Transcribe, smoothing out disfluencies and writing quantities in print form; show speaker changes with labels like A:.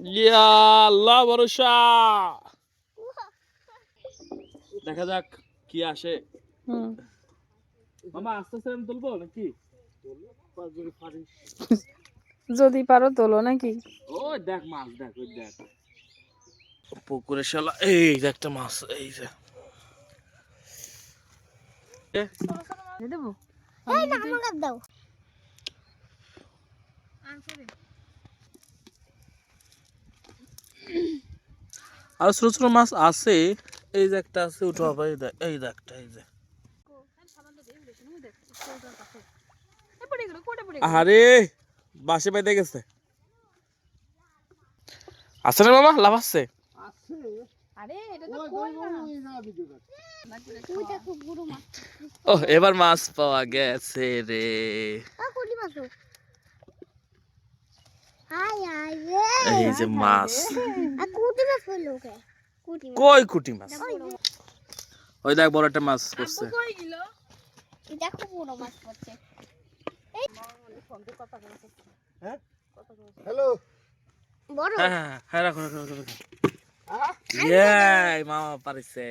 A: ইয়া আল্লাহ ভরসা। দেখা যাক কি আসে। মামা আস্তে আস্তে আমি তুলবো নাকি?
B: যদি পারো তোলো নাকি?
A: ওই দেখ মাছ, দেখ ওই দেখ পুকুরে শালা, এই যে একটা মাছ, এই যে
B: দেবো
C: এই না আমাকে দাও।
A: আর ছোট ছোট মাছ আছে। এই যে একটা আছে, উঠো বাবা, এই দেখ, এই যে একটা, এই যে আরে বাসে পাইতে গেছে। আছে না মামা, লাভ আছে। ও এবার মাছ পাওয়া গেছে রে। এই যে মাছ, কই কুটি মাছ, ওই দেখ বড় একটা মাছ পড়ছে।
C: হ্যালো বড়
A: হ্যাঁ হ্যাঁ হ্যাঁ, রাখো রাখো রাখো রাখো। ইয়ে মামা পারিছে।